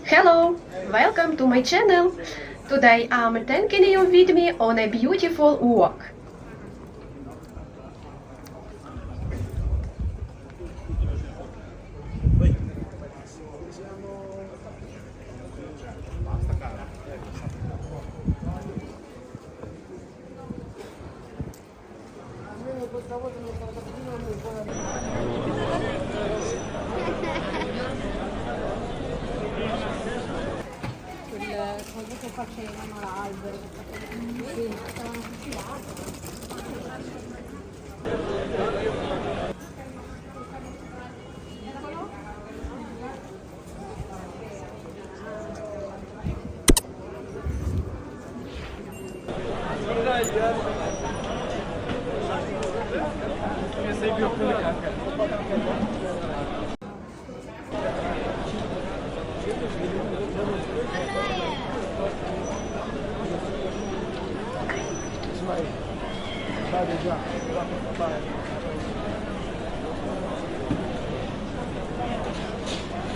Hello, welcome to my channel. Today I'm taking you with me on a beautiful walk. Cosa che facevano l'albero, sì, stavano fucilati.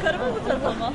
Karımı mı tanıma?